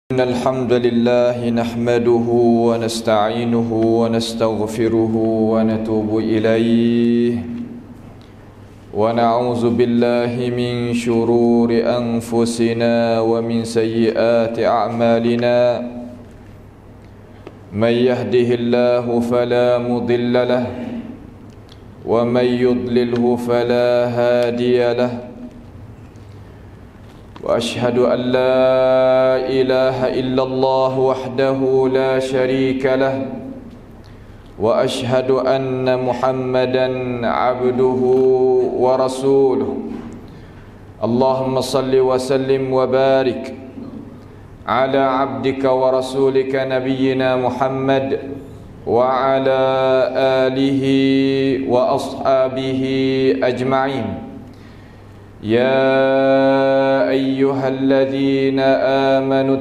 إن الحمد لله نحمده ونستعينه ونستغفره ونتوب إليه ونعوذ بالله من شرور أنفسنا ومن سيئات أعمالنا من يهده الله فلا مضل له ومن يضلله فلا هادي له وأشهد أن لا إله إلا الله وحده لا شريك له وأشهد أن محمدا عبده ورسوله اللهم صل وسلم وبارك على عبدك ورسولك نبينا محمد وعلى آله وأصحابه أجمعين يا أيها الذين آمنوا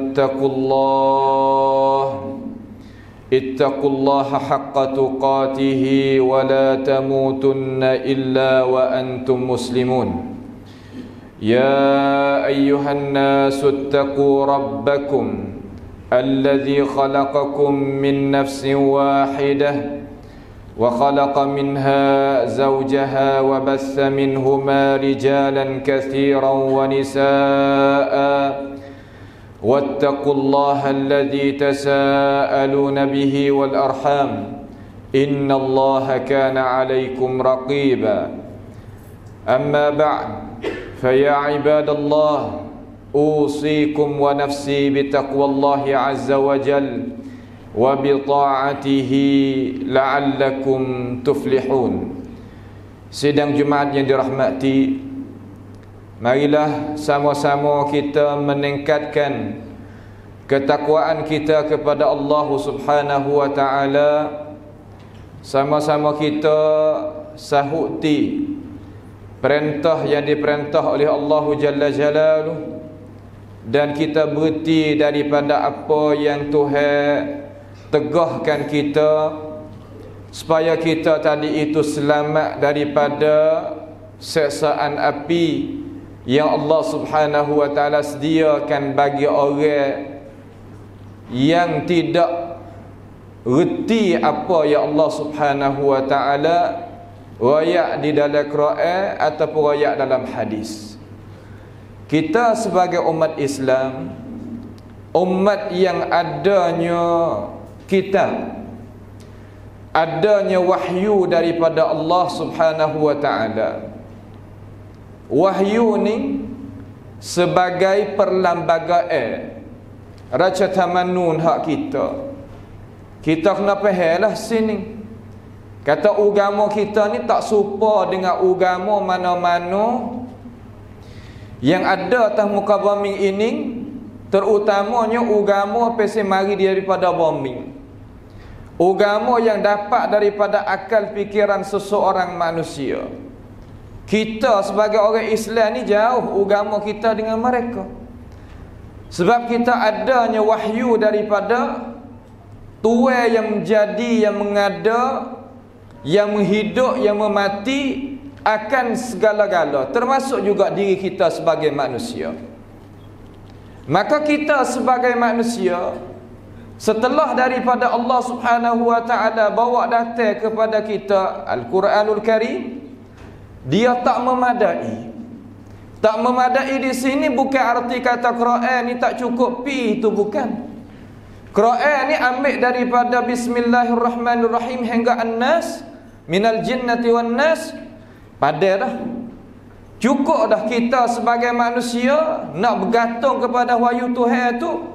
اتقوا الله حق تقاته ولا تموتن إلا وأنتم مسلمون يا أيها الناس اتقوا ربكم الذي خلقكم من نفس واحدة وخلق منها زوجها وبث منهما رجالا كثيرا ونساء واتقوا الله الذي تساءلون به والأرحام إن الله كان عليكم رقيبا أما بعد فيا عباد الله أوصيكم ونفسي بتقوى الله عز وجل وبطاعته لعلكم تفلحون. Sidang Jumaat yang dirahmati, marilah sama-sama kita meningkatkan ketakwaan kita kepada Allah Subhanahu wa taala. Sama-sama kita sahuti perintah yang diperintah oleh Allah Jalla Jalaluhu, dan kita berhenti daripada apa yang Tuhan tegahkan kita, supaya kita tadi itu selamat daripada siksaan api yang Allah Subhanahu wa taala sediakan bagi orang yang tidak reti apa yang Allah Subhanahu wa taala royak di dalam Quran ataupun royak dalam hadis. Kita sebagai umat Islam, umat yang adanya kitab, adanya wahyu daripada Allah Subhanahu wa taala. Wahyu ni sebagai perlembagaan raca tamanun hak kita. Kita kena fahamlah sini. Kata agama kita ni tak serupa dengan agama mana-mana yang ada atas muka bumi ini, terutamanya agama pesen mari daripada bumi. Agama yang dapat daripada akal fikiran seseorang manusia. Kita sebagai orang Islam ni jauh agama kita dengan mereka. Sebab kita adanya wahyu daripada Tuhan yang menjadi, yang mengada, yang menghidup, yang memati akan segala-gala, termasuk juga diri kita sebagai manusia. Maka kita sebagai manusia, setelah daripada Allah Subhanahu wa taala bawa datang kepada kita Al-Quranul Karim, dia tak memadai. Tak memadai di sini bukan arti kata Quran ni tak cukup pi, itu bukan. Quran ni ambil daripada Bismillahirrahmanirrahim hingga An-Nas, minal jinnati wan nas. Pada dah cukup dah kita sebagai manusia nak bergantung kepada wahyu Tuhan tu,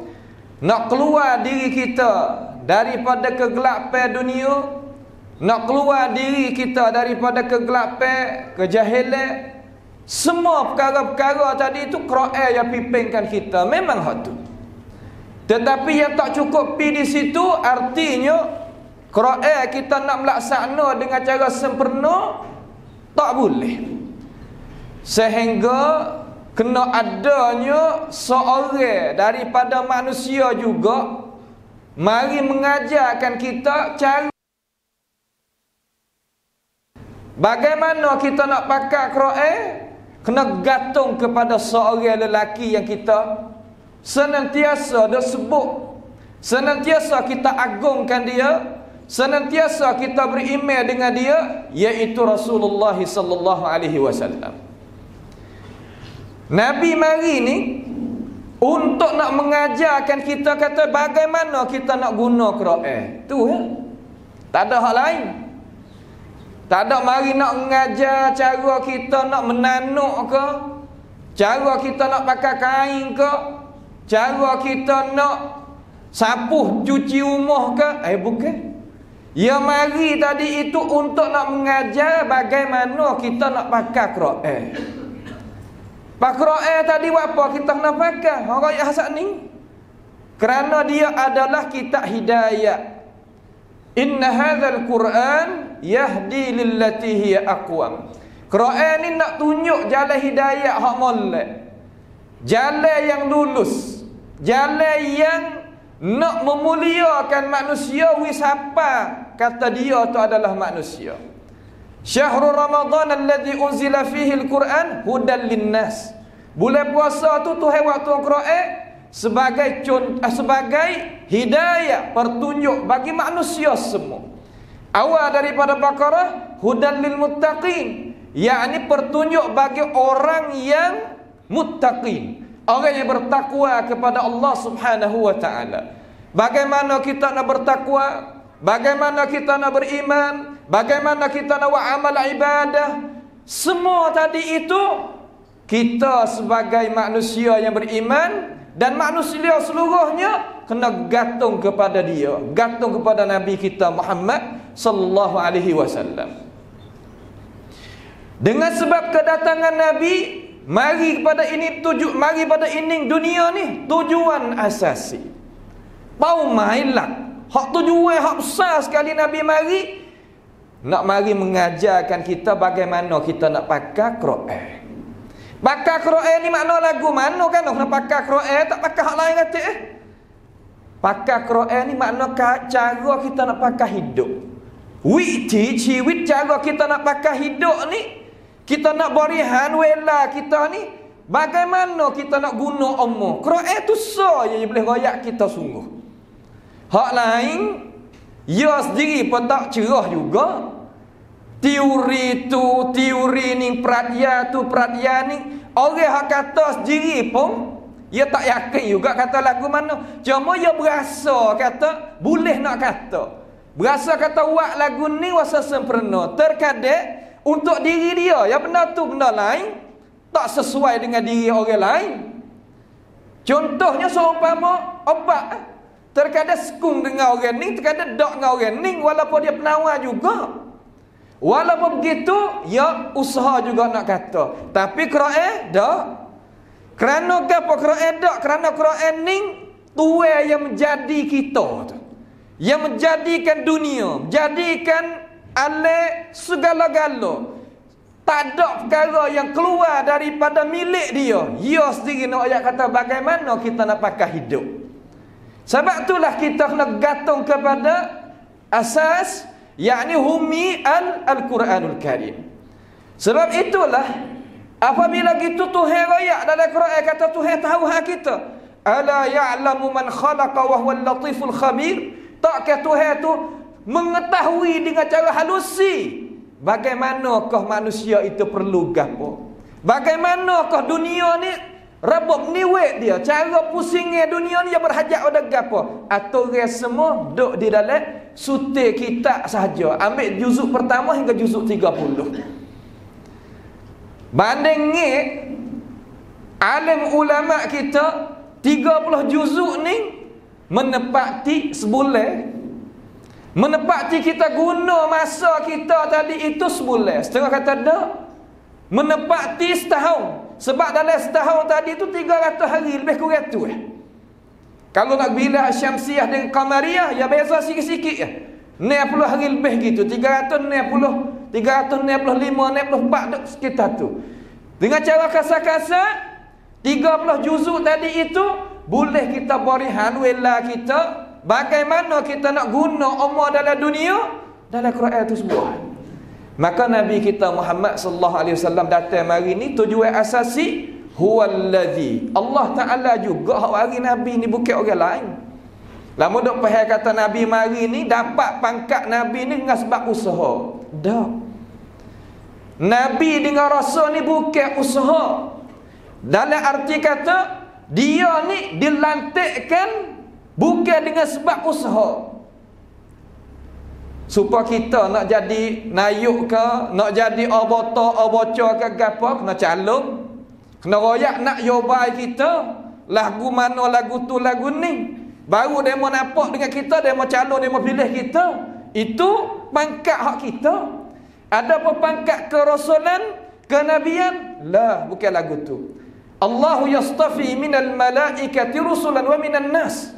nak keluar diri kita daripada kegelapan dunia, nak keluar diri kita daripada kegelapan, kejahilan. Semua perkara-perkara tadi itu Quran yang pimpinkan kita, memang hak tu. Tetapi yang tak cukup pi di situ, artinya Quran kita nak melaksana dengan cara sempurna tak boleh. Sehingga kena adanya seorang daripada manusia juga mari mengajarkan kita cara bagaimana kita nak pakai Quran. Kena gantung kepada seorang lelaki yang kita senantiasa dah sebut, senantiasa kita agungkan dia, senantiasa kita beriman dengan dia, iaitu Rasulullah sallallahu alaihi wasallam. Nabi mari ni untuk nak mengajarkan kita kata bagaimana kita nak guna Quran. Tu ya. Tak ada hal lain. Tak ada mari nak mengajar cara kita nak menanuk ke, cara kita nak pakai kain ke, cara kita nak sapuh cuci rumah ke. Bukan. Ya mari tadi itu untuk nak mengajar bagaimana kita nak pakai Quran. Pak Quran tadi buat apa kita nak pakai? Orang ayat hasad ni. Kerana dia adalah kitab hidayah. Inna hadzal Quran yahdi lillati hiya aqwam. Quran ni nak tunjuk jalan hidayah hak molek. Jalan yang lulus. Jalan yang nak memuliakan manusia wisapa kata dia tu adalah manusia. Syahrul Ramadan alladhi unzila fihi al-Quran hudan linnas. Bulan puasa tu Tuhan waktu Quran sebagai hidayah, pertunjuk bagi manusia semua. Awal daripada Baqarah hudan lil muttaqin, yakni pertunjuk bagi orang yang muttaqin, orang yang bertakwa kepada Allah Subhanahu wa taala. Bagaimana kita nak bertakwa? Bagaimana kita nak beriman? Bagaimana kita nak buat amal ibadah? Semua tadi itu kita sebagai manusia yang beriman dan manusia seluruhnya kena gantung kepada dia, gantung kepada Nabi kita Muhammad sallallahu alaihi wasallam. Dengan sebab kedatangan Nabi, mari pada ini dunia ni tujuan asasi. Bau mailak. Hak tujuan hak besar sekali Nabi mari nak mari mengajarkan kita bagaimana kita nak pakai Quran. Pakai Quran ni makna lagu mana kan nak pakai Quran, tak pakai hak lain kata Pakai Quran ni makna cara kita nak pakai hidup. Ciwit cara kita nak pakai hidup ni, kita nak berihan wela kita ni, bagaimana kita nak guna umur. Quran tu saja yang boleh royak kita sungguh. Hak lain ia sendiri pun tak cerah juga. Teori ni pradya ni, orang hak kata sendiri pun ia tak yakin juga kata lagu mana. Cuma ia berasa kata boleh nak kata. Berasa kata buat lagu ni wasa sempurna. Terkadang untuk diri dia, yang benda tu benda lain tak sesuai dengan diri orang lain. Contohnya seumpama obat, terkadang sekung dengan orang ni, terkadang dok dengan orang ni, walaupun dia penawar juga. Walaupun begitu, ya usaha juga nak kata. Tapi Quran dak. Kerana apa Quran dak? Kerana Quran ni tuai yang menjadi kita tu. Yang menjadikan dunia, menjadikan alih segala-gala. Tak ada perkara yang keluar daripada milik dia. Dia sendiri nak ayat kata bagaimana kita nak pakai hidup. Sebab itulah kita kena gantung kepada asas, yakni humi al-Quranul Karim. Sebab itulah apabila gitu Tuhan royak dalam Quran kata Tuhan tahu hak kita. Ala ya'lamu man khalaqa wa huwal latiful khabir. Takkah Tuhan tu mengetahui dengan cara halusi bagaimanakah manusia itu perlu gapo? Bagaimanakah dunia ni rabab niwek dia, cara pusingnya dunia ni yang berhajat pada gapo? Aturan semua duk di dalam sutir kitab sahaja. Ambil juzuk pertama hingga juzuk 30. Bandingnya alim ulama kita 30 juzuk ni menepati sebulan. Menepati kita guna masa kita tadi itu sebulan. Setengah kata dah menepati setahun. Sebab dalam setahun tadi itu 300 hari, lebih kurang tu. Kalau nak bila Syamsiah dengan Qamariyah, ya beza sikit-sikit ya. 60 hari lebih gitu. 360, 365, 64 sekitar tu. Dengan cara kasar-kasar 30 juzuk tadi itu boleh kita berihan wela kita bagaimana kita nak guna umur dalam dunia dalam Quran itu semua. Maka Nabi kita Muhammad sallallahu alaihi wasallam datang mari ni tujuan asasi huwallazi. Allah Ta'ala juga hak mari Nabi ni, bukan orang lain. Lama dok faham kata Nabi mari ni dapat pangkat Nabi ni dengan sebab usaha. Dak. Nabi dengan Rasul ni bukan usaha. Dalam arti kata dia ni dilantikkan bukan dengan sebab usaha. Supaya kita nak jadi nayuk ke, nak jadi abota ke gapo, kena calon, kena royak nak yobai kita, lagu mana lagu tu lagu ni. Baru dia mau nampak dengan kita, dia mau calon, dia mau pilih kita. Itu pangkat hak kita. Ada apa pangkat kerasulan, kenabian? Lah, bukan lagu tu. Allahu yastafi minal malaikati rusulan wa minan nas.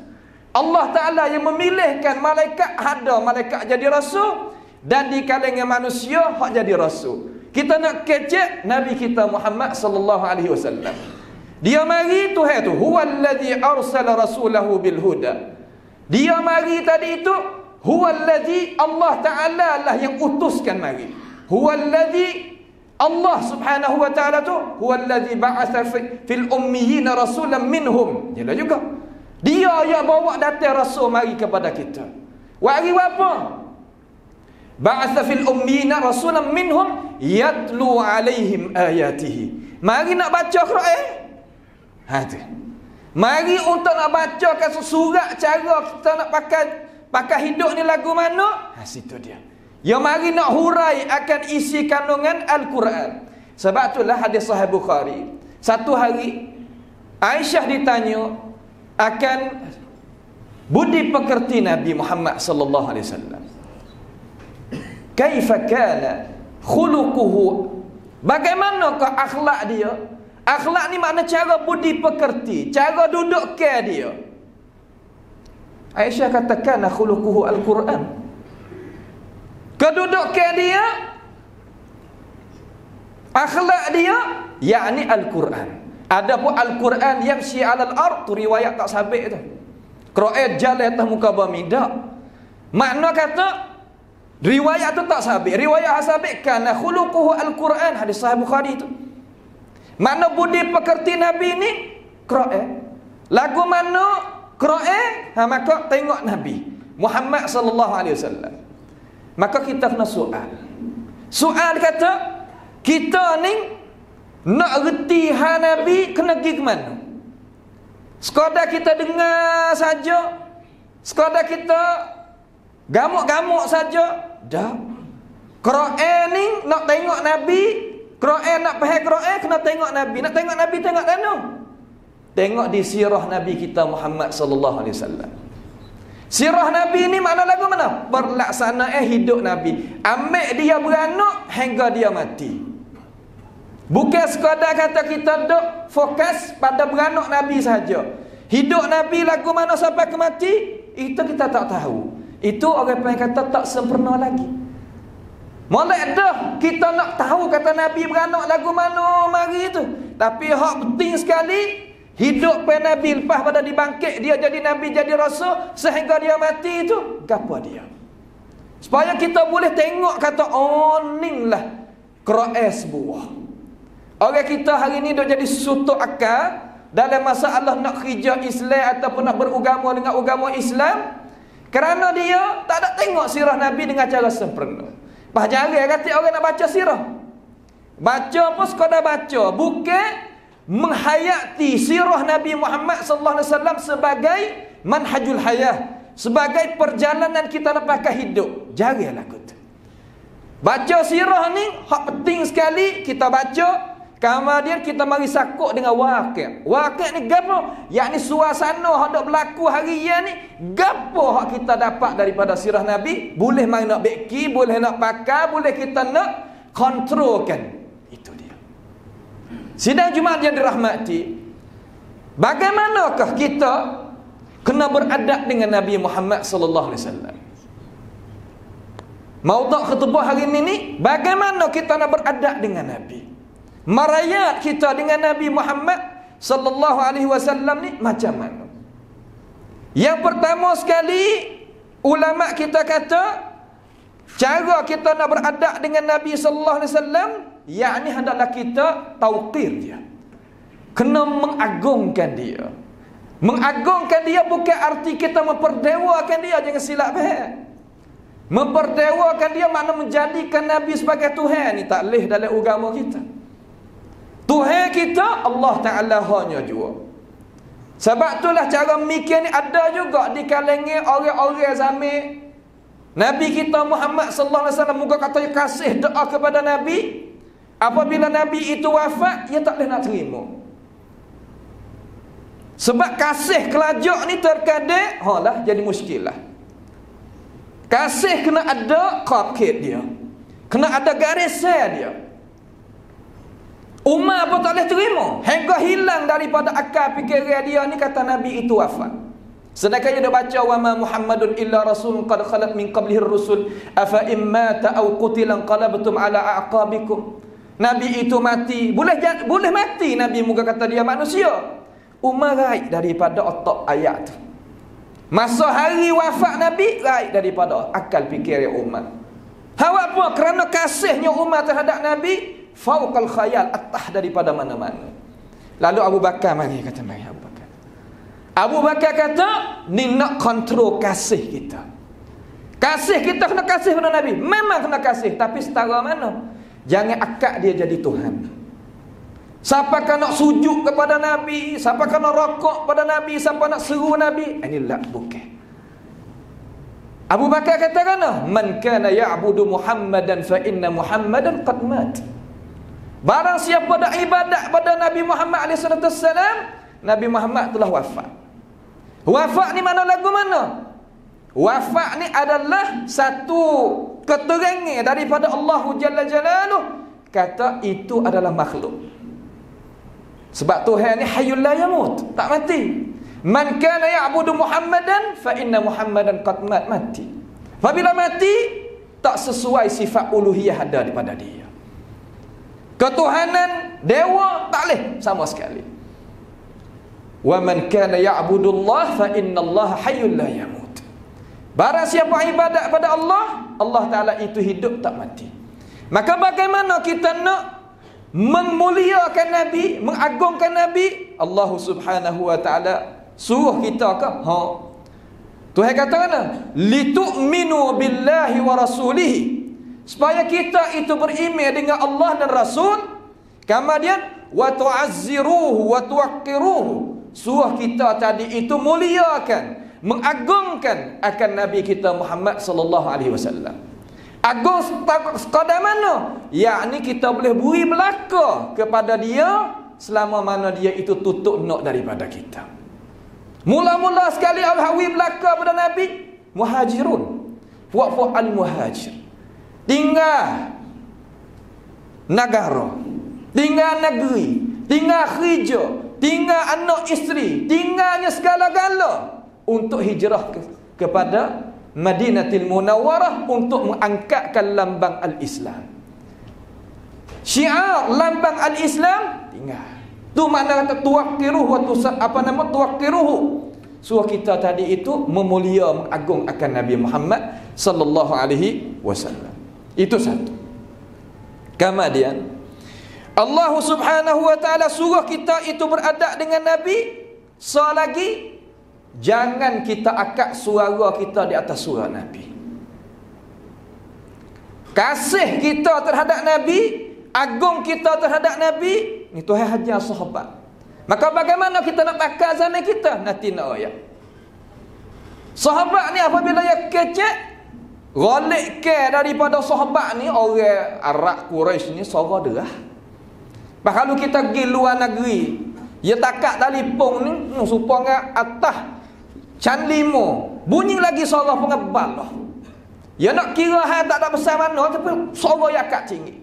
Allah Ta'ala yang memilihkan malaikat, ada malaikat jadi rasul, dan di kalangan manusia hak jadi rasul. Kita nak kecek Nabi kita Muhammad sallallahu alaihi wasallam. Dia mari Tuhan tu, huwallazi arsala rasulahu bil huda. Dia mari tadi itu, huwallazi, Allah Ta'ala lah yang utuskan mari. Huwallazi, Allah Subhanahu wa Ta'ala tu, huwallazi ba'atha fil ummiyina rasulan minhum. Jelas juga. Dia yang bawa datang rasul mari kepada kita. Wari apa? Ba'atha fil ummiyina rasulan minhum yatlu alaihim ayatihi. Mari nak baca Quran. Ha tu. Mari untuk nak baca surat cara kita nak pakai hidup ni lagu mana? Ha situ dia. Yang mari nak hurai akan isi kandungan Al-Quran. Sebab itulah hadis Sahih Bukhari. Satu hari Aisyah ditanya akan budi pekerti Nabi Muhammad sallallahu alaihi wasallam. Kaifa kana khuluquhu? Bagaimanakah akhlak dia? Akhlak ni makna cara budi pekerti, cara duduk ke dia. Aisyah katakan khuluquhu al-Quran. Kedudukan dia, akhlak dia, yakni Al-Quran. Adapun Al-Quran yang syi'alal ard tu riwayat tak sabit tu. Quran jalan atas muka bumi tak. Makna kata riwayat tu tak sabit. Riwayat sabit kana khuluquhu Al-Quran, hadis Sahih Bukhari tu. Makna budi pekerti Nabi ni Quran. Lagu mana Quran, maka tengok Nabi Muhammad sallallahu alaihi wasallam. Maka kita kena soal. Soal kata, kita ni nak reti hal Nabi kena pergi ke mana? Sekadar kita dengar saja, sekadar kita gamuk-gamuk saja, dah. Quran ni nak tengok Nabi, Quran nak faham Quran kena tengok Nabi. Nak tengok Nabi tengok mana? Tengok di sirah Nabi kita Muhammad sallallahu alaihi wasallam. Sirah Nabi ni makna lagu mana? Perlaksanaan hidup Nabi. Ambil dia beranak hingga dia mati. Bukan sekadar kata kita duk fokus pada beranak Nabi saja. Hidup Nabi lagu mana sampai ke mati, itu kita tak tahu. Itu orang yang kata tak sempurna lagi. Molek dah kita nak tahu kata Nabi beranak lagu mana mari itu. Tapi hak penting sekali, hidup pada Nabi lepas pada dibangkit dia jadi Nabi, jadi Rasul sehingga dia mati itu gapo dia. Supaya kita boleh tengok kata oh inilah Quran sebuah. Orang kita hari ni dok jadi sutuk akal dalam masalah nak kerja Islam ataupun nak beragama dengan agama Islam, kerana dia tak ada tengok sirah Nabi dengan cara sempurna. Pas jarang kata orang nak baca sirah. Baca pun sekadar baca, bukan menghayati sirah Nabi Muhammad sallallahu alaihi wasallam sebagai manhajul hayah, sebagai perjalanan kita nak pakai hidup. Jaranglah kot. Baca sirah ni hak penting sekali kita baca. Kemudian kita mari sakut dengan waqi'. Waqi' ni gapo? Yakni suasana hak dok berlaku harian ni, gapo hak kita dapat daripada sirah Nabi? Boleh mari nak beki, boleh nak pakai, boleh kita nak kontrolkan. Itu dia. Sidang Jumaat yang dirahmati, bagaimanakah kita kena beradab dengan Nabi Muhammad sallallahu alaihi wasallam? Maudhu' khutbah hari ini ni, bagaimana kita nak beradab dengan Nabi? Marayat kita dengan Nabi Muhammad sallallahu alaihi wasallam ni macam mana? Yang pertama sekali, ulama kita kata cara kita nak beradab dengan Nabi sallallahu alaihi wasallam, yakni hendaklah kita tauqir dia. kena mengagungkan dia. Mengagungkan dia bukan arti kita memperdewakan dia, jangan silap faham. Memperdewakan dia makna menjadikan Nabi sebagai Tuhan, ni tak boleh dalam agama kita. Tuhan kita Allah Ta'ala hanya jua. Sebab itulah cara mikir ni ada juga di kalangan orang-orang zaman Nabi kita Muhammad sallallahu alaihi wasallam, muka kata kasih doa kepada Nabi. Apabila Nabi itu wafat, dia tak boleh nak terima. Sebab kasih kelajak ni terkadang jadi muskil lah. Kasih kena ada cupcake dia, kena ada garisan dia. Umar pun tak boleh terima, hingga hilang daripada akal fikiran dia ni kata Nabi itu wafat. Sedangkan dia baca wa ma Muhammadun illa rasulun qad khalat min qablihi ar-rusul afa immata aw qutila qalabtum ala aqabikum. Nabi itu mati, boleh mati Nabi, muka kata dia manusia. Umar raih daripada otak ayat tu. Masa hari wafat Nabi, raih daripada akal fikir Umar. Hawak apa? Kerana kasihnya Umar terhadap Nabi fauqal khayal, atas daripada mana-mana. Lalu Abu Bakar mari kata, mari Abu Bakar. Abu Bakar kata, ni nak kontrol kasih kita. Kasih kita kena kasih pada Nabi. Memang kena kasih, tapi setara mana? Jangan akak dia jadi Tuhan. Siapa kan nak sujud kepada Nabi, siapa kan nak rokok pada Nabi, siapa nak seru Nabi, inilah bukan. Abu Bakar kata kan, man kana ya'budu Muhammadan fa inna Muhammadan qad mat. Barang siapa dak ibadat pada Nabi Muhammad SAW, Nabi Muhammad telah wafat. Wafat ni mana lagu mana? Wafat ni adalah satu keterangan daripada Allah Jalla Jalaluh, kata itu adalah makhluk. Sebab Tuhan ni hayyul la yamut, tak mati. Man kana ya'budu Muhammadan fa inna Muhammadan qad mat, mati. Apabila mati, tak sesuai sifat uluhiyah ada daripada dia. Ketuhanan dewa tak boleh sama sekali. Wa man kana ya'budu Allah fa inna Allah hayyul la yamut. Barang siapa ibadat pada Allah, Allah Ta'ala itu hidup tak mati. Maka bagaimana kita nak memuliakan Nabi, mengagungkan Nabi? Allah Subhanahu wa Ta'ala suruh kita ke? Tuhan kata mana? Litu'minu billahi wa rasulihi, supaya kita itu beriman dengan Allah dan Rasul. Kemudian wa tu'azziruhu wa tuwaqqiruhu, suruh kita tadi itu muliakan, mengagungkan akan Nabi kita Muhammad sallallahu alaihi wasallam. Agung sekadar mana? Yakni kita boleh beri belaka kepada dia selama mana dia itu tutup nak daripada kita. Mula-mula sekali al-hawi belaka pada Nabi, muhajirun, fuq al-muhajir, tinggal negara, tinggal negeri, tinggal kerja, tinggal anak isteri, tinggalnya segala-gala untuk hijrah kepada Madinatul Munawwarah untuk mengangkatkan lambang al-Islam. Syiar lambang al-Islam tinggal. Tu makna kata tuwaqqiruhu wa tuwaqqiruhu. Suruh kita tadi itu memulia, mengagung akan Nabi Muhammad sallallahu alaihi wasallam. Itu satu. Kemudian Allah Subhanahu wa Ta'ala suruh kita itu beradab dengan Nabi. Selagi jangan kita akak suara kita di atas suara Nabi. Kasih kita terhadap Nabi, agung kita terhadap Nabi, ni Tuhan hajar sahabat. Maka bagaimana kita nak pakai zaman kita? Nanti nak ayat. Sahabat ni apabila dia kecek, golik ke daripada sahabat ni, orang Arab Quraisy ni suara derah. Kalau kita pergi luar negeri, dia takat telefon ni, supaya atas Can 5 bunyi lagi suara pengebal lah. Ya nak kira hal tak ada besar mana, tapi suara yang kat tinggi.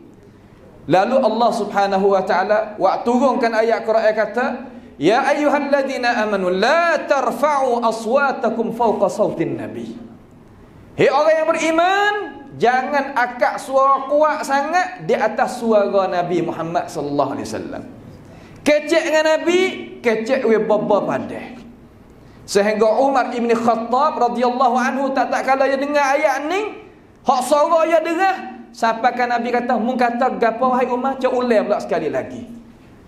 Lalu Allah Subhanahu wa Ta'ala turunkan ayat Quran kata, ya ayyuhalladzina amanu la tarfa'u aswatakum fawqa sautin nabi. Hei orang yang beriman, jangan akak suara kuat sangat di atas suara Nabi Muhammad sallallahu alaihi wasallam. Kecek dengan Nabi, kecek we baba pandai. Sehingga Umar ibn Khattab radhiyallahu anhu tak kala dia dengar ayat ni, hak suara dia dengar, sampai kan Nabi kata, "Mun kata gapo wahai Umar, cak ulang pula sekali lagi."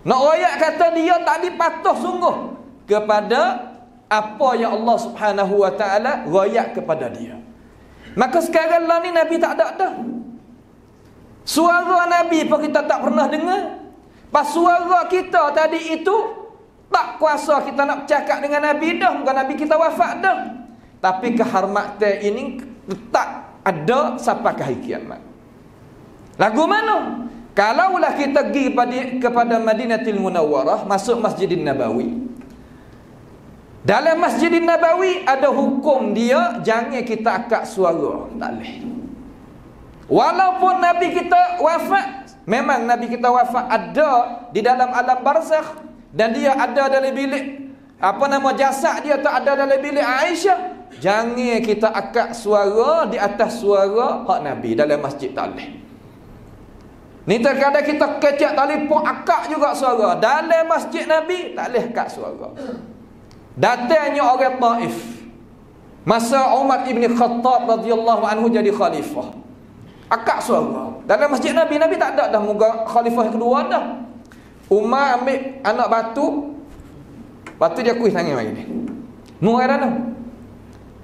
Nak royak kata dia tak dipatuh sungguh kepada apa yang Allah Subhanahu wa taala royak kepada dia. Maka sekarang lah ni Nabi tak ada dah. Suara Nabi pun kita tak pernah dengar. Pas suara kita tadi itu tak kuasa kita nak bercakap dengan Nabi dah. Bukan Nabi kita wafat dah. Tapi kehormatan ini tetap ada sampai ke hari kiamat. Lagu mana? Kalaulah kita pergi kepada Madinatul Munawwarah, masuk Masjidin Nabawi. Dalam Masjidin Nabawi ada hukum dia, jangan kita akak suara. Tak boleh. Walaupun Nabi kita wafat, memang Nabi kita wafat ada di dalam alam barzakh, dan dia ada dalam bilik, jasad dia tak ada dalam bilik Aisyah. Jangan kita akak suara di atas suara hak Nabi dalam masjid, tak boleh. Ni terkadang kita kecak telefon akak juga suara dalam masjid Nabi, tak boleh akak suara. Datangnya orang Taif masa Umar ibn Khattab radhiyallahu anhu jadi khalifah, akak suara dalam masjid Nabi. Nabi tak ada dah muka khalifah kedua dah. Umar ambil anak batu dia kuih tangan mari ni. Mu orang dah.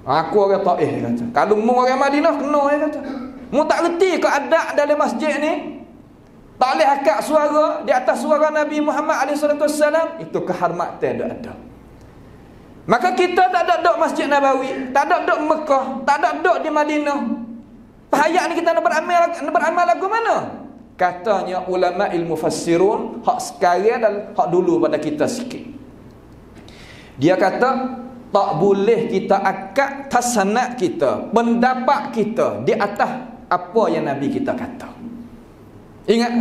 Aku orang Taif kata. Kalau mu orang Madinah kena dia kata. Mu tak reti ke adab dalam masjid ni? Tak boleh akak suara di atas suara Nabi Muhammad SAW. Itu kehormatan dia ada. Maka kita tak ada duduk Masjid Nabawi, tak ada duduk Mekah, tak ada duduk di Madinah. Pahayat ni kita nak beramal lagu mana? Katanya ulama ilmu mufassirun, hak sekarang dan hak dulu pada kita sikit. Dia kata tak boleh kita akak tasanat kita, pendapat kita di atas apa yang Nabi kita kata. Ingat,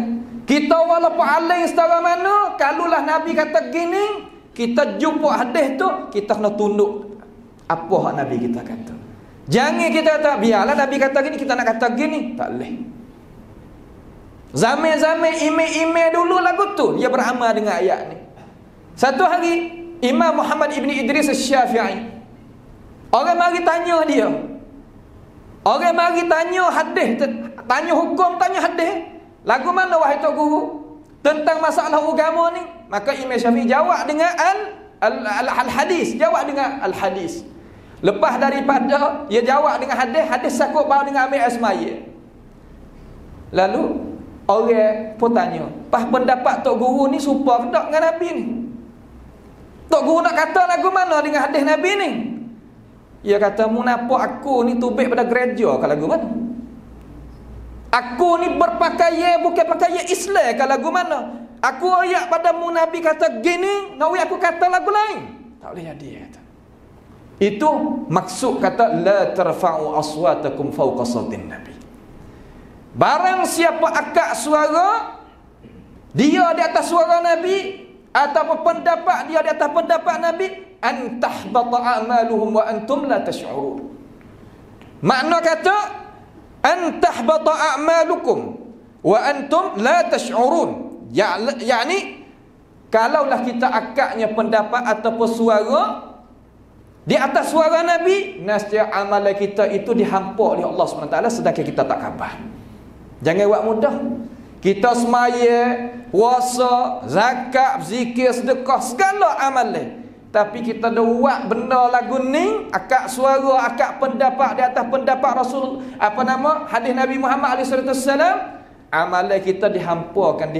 kita walaupun alim setara mana, kalulah Nabi kata gini, kita jumpa hadis tu, kita kena tunduk apa hak Nabi kita kata. Jangan kita kata biarlah Nabi kata gini, kita nak kata gini, tak boleh. Zaman-zaman imam-imam dulu lagu tu dia beramal dengan ayat ni. Satu hari Imam Muhammad ibn Idris Asy-Syafi'i, orang mari tanya dia, orang mari tanya hadis, tanya hukum, tanya hadis. Lagu mana wahai Tok Guru tentang masalah agama ni? Maka Imam Syafi'i jawab dengan al-hadis, jawab dengan al-hadis. Lepas daripada dia jawab dengan hadis, hadis sakut bahu dengan ambil asmaya. Lalu orang pun tanya, "Pas pendapat Tok Guru ni serupa ke tak dengan Nabi ni? Tok Guru nak kata lagu mana dengan hadis Nabi ni?" Dia kata, "Mu nampak aku ni tubik pada gereja ke lagu mana? Aku ni berpakaian bukan pakaian Islam ke lagu mana? Aku ayat pada mu Nabi kata gini, nawi aku kata lagu lain." Tak boleh jadi kata. Itu maksud kata la tarfa'u aswatakum fawqa sautin Nabi. Barang siapa akak suara dia di atas suara Nabi ataupun pendapat dia di atas pendapat Nabi, an tahbata a'maluhum wa antum la tash'urun. Makna kata an tahbata a'malukum wa antum la tash'urun. Yani kalaulah kita akaknya pendapat ataupun suara di atas suara Nabi, nescaya amalan kita itu dihampuk oleh Allah SWT sedangkan kita tak khabar. Jangan buat mudah. Kita semaya, puasa, zakat, zikir, sedekah, segala amalan, tapi kita dah buat benda lagu ni, akak suara, akak pendapat di atas pendapat Rasul, hadis Nabi Muhammad SAW, amalan kita dihampurkan,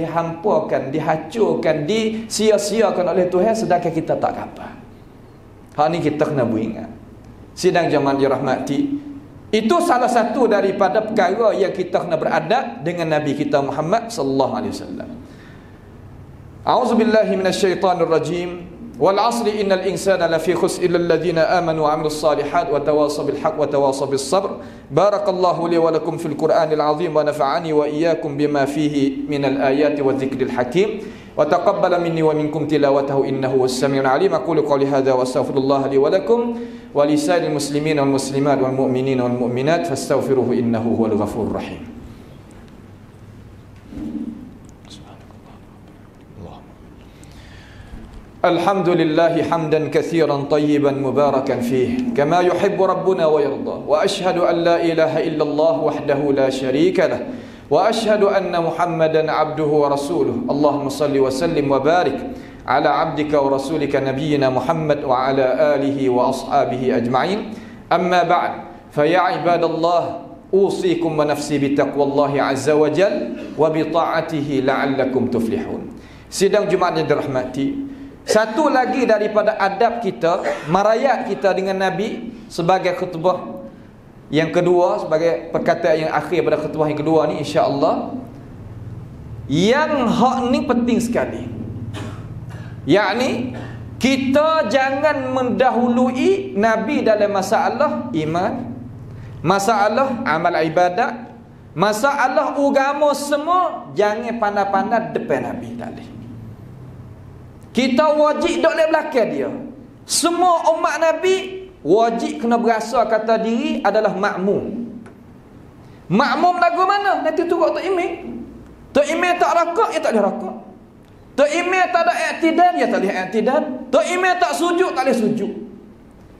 dihacurkan, disia-siakan oleh Tuhan sedangkan kita tak khabar. Hal ni kita kena ingat. Sidang jemaah dirahmati, itu salah satu daripada perkara yang kita kena beradab dengan Nabi kita Muhammad sallallahu alaihi wasallam. A'udzubillahi minasyaitonir rajim. Wal 'asri innal insana lafi khusr illa alladhina amanu wa 'amilus solihat wa tawasaw bil haqq wa tawasaw bis sabr. Barakallahu li wa lakum fil Qur'anil 'azim wa nafa'ani wa iyyakum bima fihi minal ayati wa dzikril hakim. Wa taqabbala minni wa minkum tilawatahu innahu was-sami'ul 'alim. Aqulu qawli hadza wa astaghfirullah li wa lakum wa lisa'il muslimin wal muslimat wal mu'minin wal mu'minat fastaghfiruhu innahu huwal ghafurur rahim. الحمد لله حمدا كثيرا طيبا مباركا فيه كما يحب ربنا ويرضى وأشهد أن لا إله إلا الله وحده لا شريك له وأشهد أن محمدا عبده ورسوله اللهم صل وسلم وبارك على عبدك ورسولك نبينا محمد وعلى آله وأصحابه أجمعين أما بعد فيا عباد الله أوصيكم ونفسي بتقوى الله عز وجل وبطاعته لعلكم تفلحون. Sidang Jumaat yang dirahmati, satu lagi daripada adab kita, marayat kita dengan Nabi sebagai khutbah yang kedua, sebagai perkataan yang akhir pada khutbah yang kedua ni, insya-Allah, yang hak ni penting sekali. Yakni kita jangan mendahului Nabi dalam masalah iman, masalah amal ibadat, masalah agama semua, jangan pandai-pandai depan Nabi tadi. Kita wajib duduk di belakang dia. Semua umat Nabi wajib kena berasa kata diri adalah makmum. Makmum lagu mana? Nanti turut Tok Imam. Tok Imam tak rakak, dia tak boleh rakak. Tok Imam tak ada i'tidal, dia tak boleh i'tidal. Tok Imam tak sujud, tak boleh sujud.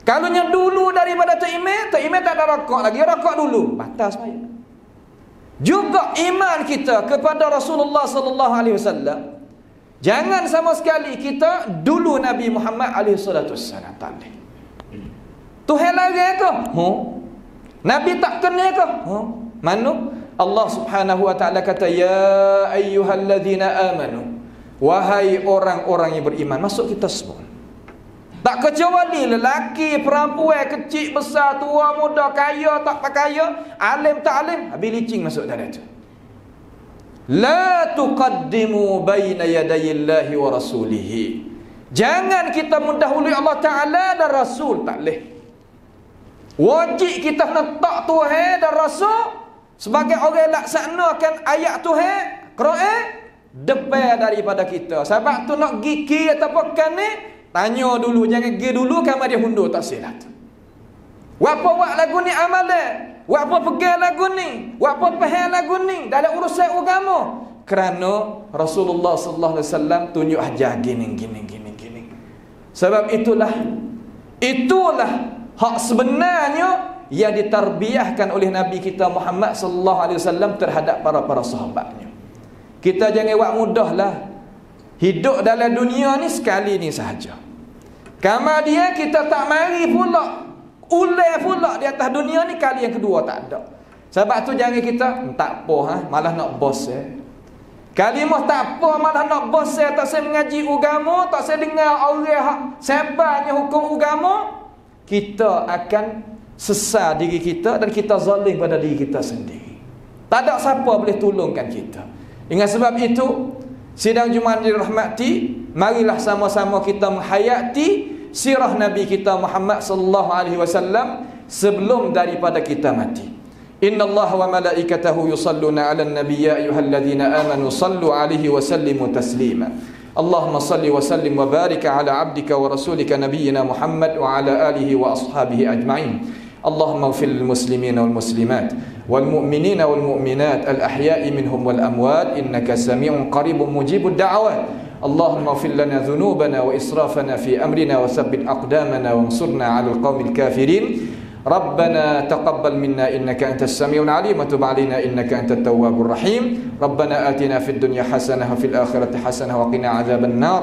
Kalau yang dulu daripada Tok Imam tak ada rakak lagi, rakak dulu. Batas saya. Juga iman kita kepada Rasulullah sallallahu alaihi wasallam, jangan sama sekali kita dulu Nabi Muhammad alaihi salatu wasallam. Tak boleh. Tuhan larang ke? Nabi tak kenal ke? Mana? Allah Subhanahu wa taala kata, ya ayyuhalladzina amanu, wahai orang-orang yang beriman. Masuk kita semua, tak kecuali lelaki, perempuan, kecil, besar, tua, muda, kaya, tak kaya, alim, tak alim, habis licin masuk dalam itu. La tuqaddimu baina yadayillahi wa rasulihi. Jangan kita mendahului Allah Ta'ala dan Rasul. Tak boleh. Wajib kita letak Tuhan dan Rasul sebagai orang laksanakan ayat Tuhan, Quran, depan daripada kita. Sebab tu nak gigi ataupun kan ni, tanya dulu, jangan pergi dulu kamar dia hundur, tak silat. Apa buat lagu ni amalan? Apa pegang lagu ni? Apa faham lagu ni dalam urusan agama? Kerana Rasulullah sallallahu alaihi wasallam tunjuk ajar gini. Sebab itulah hak sebenarnya yang ditarbiahkan oleh Nabi kita Muhammad sallallahu alaihi wasallam terhadap para sahabatnya. Kita jangan buat mudahlah. Hidup dalam dunia ni sekali ni sahaja. Kemudian kita tak mari pula ulai pula di atas dunia ni kali yang kedua, tak ada. Sebab tu jangan kita tak apa malah nak bos kalimah tak apa malah nak bos tak saya mengaji agama, tak saya dengar orang sebarnya hukum agama, kita akan sesat diri kita dan kita zalim pada diri kita sendiri. Tak ada siapa boleh tolongkan kita. Dengan sebab itu, sidang Jumaat dirahmati, marilah sama-sama kita menghayati sirah Nabi kita Muhammad sallallahu alaihi wasallam sebelum daripada kita mati. Innallaha wa malaikatahu yusalluna 'alan nabiy ya ayyuhalladzina amanu sallu 'alaihi wa sallimu taslima. Allahumma salli wa sallim wa barik 'ala 'abdika wa rasulika nabiyyina Muhammad wa 'ala alihi wa ashabihi ajma'in. اللهم اغفر للمسلمين والمسلمات والمؤمنين والمؤمنات الأحياء منهم والأموات إنك سميع قريب مجيب الدعوات. اللهم اغفر لنا ذنوبنا وإسرافنا في أمرنا وثبت أقدامنا وانصرنا على القوم الكافرين. ربنا تقبل منا إنك أنت السميع العليم وتب علينا إنك أنت التواب الرحيم. ربنا آتنا في الدنيا حسنة وفي الآخرة حسنة وقنا عذاب النار.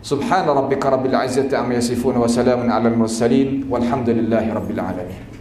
سبحان ربك رب العزة عما يصفون وسلام على المرسلين والحمد لله رب العالمين.